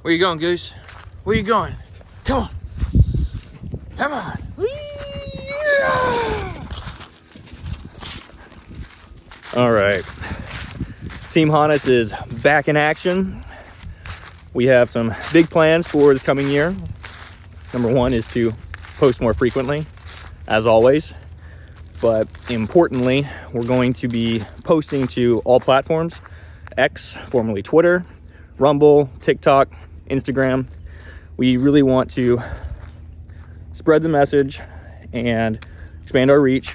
Where you going, Goose? Where you going? Come on. Come on. Yeah. All right. Team Hannes is back in action. We have some big plans for this coming year. Number one is to post more frequently, as always. But importantly, we're going to be posting to all platforms: X, formerly Twitter, Rumble, TikTok, Instagram. We really want to spread the message and expand our reach.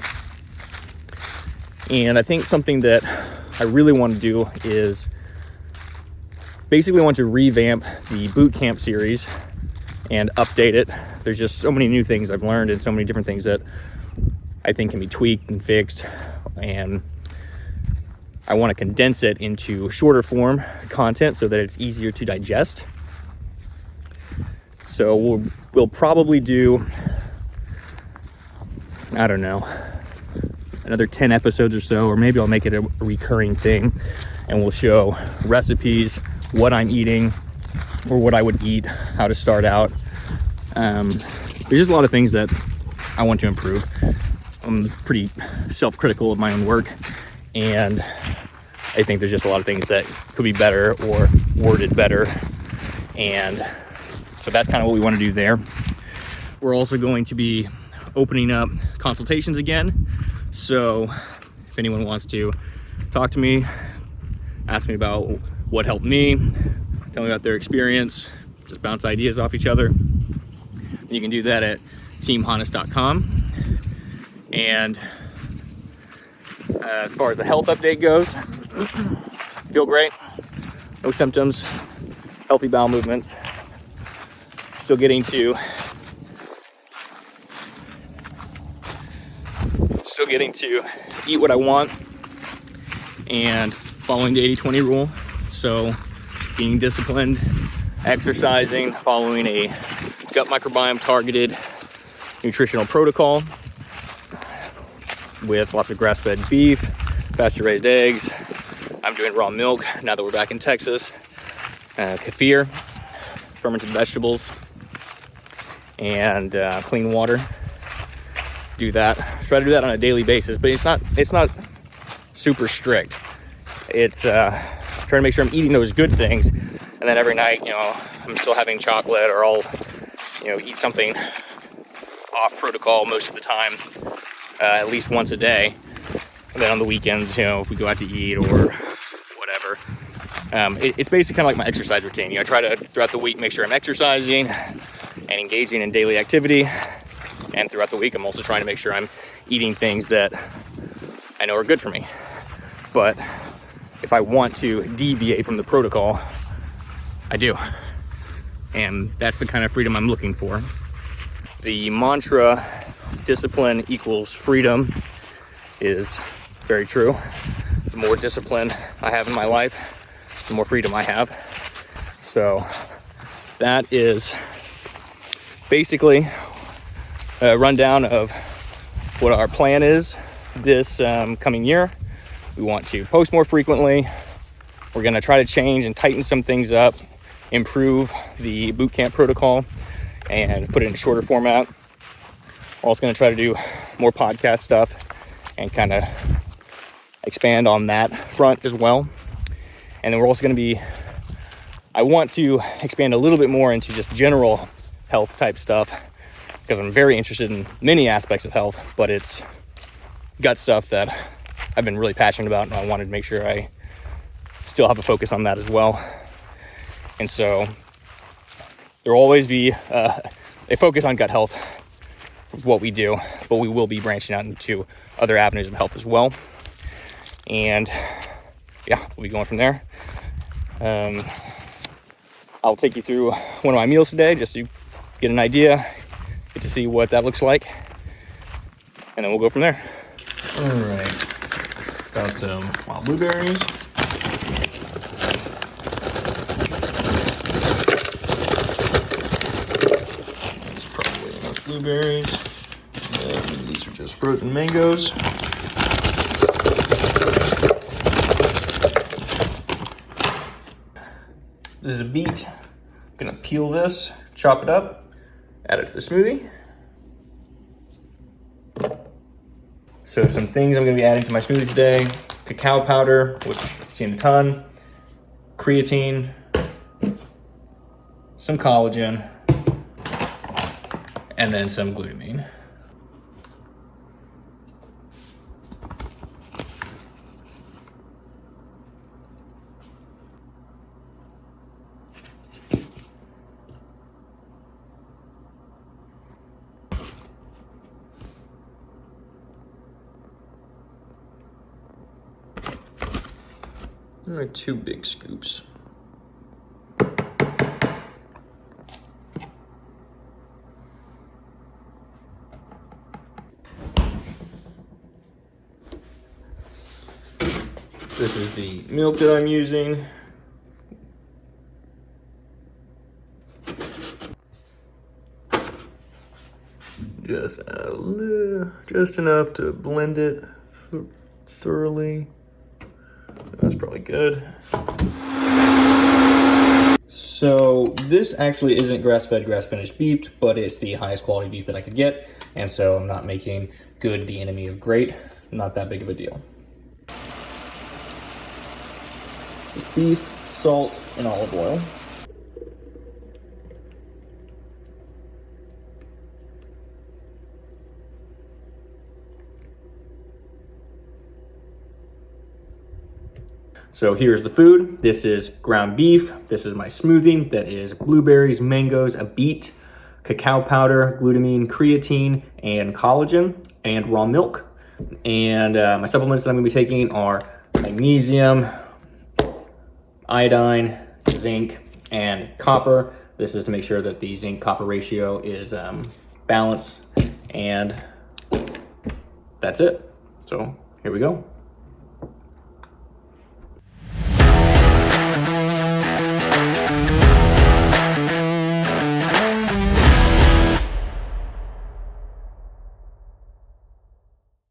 And I think something that I really want to do is basically want to revamp the boot camp series and update it. There's just so many new things I've learned and so many different things that I think can be tweaked and fixed, and I want to condense it into shorter form content so that it's easier to digest. So we'll probably do, I don't know, another 10 episodes or so, or maybe I'll make it a recurring thing, and we'll show recipes, what I'm eating, or what I would eat, how to start out. There's just a lot of things that I want to improve. I'm pretty self-critical of my own work, and I think there's just a lot of things that could be better or worded better, and so that's kind of what we want to do there. We're also going to be opening up consultations again, so if anyone wants to talk to me, ask me about what helped me, tell me about their experience, just bounce ideas off each other, you can do that at teamhannes.com. And as far as the health update goes, feel great, no symptoms, healthy bowel movements, still getting to eat what I want and following the 80-20 rule. So being disciplined, exercising, following a gut microbiome targeted nutritional protocol with lots of grass-fed beef, pasture-raised eggs. I'm doing raw milk now that we're back in Texas. Kefir, fermented vegetables, and clean water. Do that. Try to do that on a daily basis, but it's not super strict. It's trying to make sure I'm eating those good things, and then every night, I'm still having chocolate, or I'll, eat something off protocol most of the time, at least once a day. And then on the weekends, if we go out to eat or whatever, it's basically kind of like my exercise routine. I try to, throughout the week, make sure I'm exercising and engaging in daily activity. And throughout the week, I'm also trying to make sure I'm eating things that I know are good for me. But if I want to deviate from the protocol, I do. And that's the kind of freedom I'm looking for. The mantra, discipline equals freedom, is very true. The more discipline I have in my life, the more freedom I have. So that is basically a rundown of what our plan is this coming year. We want to post more frequently. We're going to try to change and tighten some things up, improve the boot camp protocol, and put it in a shorter format. We're also going to try to do more podcast stuff and kind of expand on that front as well. And then we're also going to be, I want to expand a little bit more into just general health type stuff, because I'm very interested in many aspects of health, but it's gut stuff that I've been really passionate about, and I wanted to make sure I still have a focus on that as well. And so there will always be a focus on gut health with what we do, but we will be branching out into other avenues of health as well. And yeah, we'll be going from there. I'll take you through one of my meals today, just so you get an idea, get to see what that looks like, and then we'll go from there. All right, got some wild blueberries. That's probably enough blueberries. And these are just frozen mangoes. This is a beet. Gonna peel this, chop it up, add it to the smoothie. So some things I'm gonna be adding to my smoothie today: cacao powder, which I've seen a ton, creatine, some collagen, and then some glutamine. All right, 2 big scoops. This is the milk that I'm using. Just add a little, just enough to blend it thoroughly. That's probably good. So this actually isn't grass-fed, grass-finished beef, but it's the highest quality beef that I could get. And so I'm not making good the enemy of great. Not that big of a deal. Just beef, salt, and olive oil. So here's the food. This is ground beef. This is my smoothie that is blueberries, mangoes, a beet, cacao powder, glutamine, creatine, and collagen, and raw milk. And my supplements that I'm gonna be taking are magnesium, iodine, zinc, and copper. This is to make sure that the zinc copper ratio is balanced, and that's it. So here we go.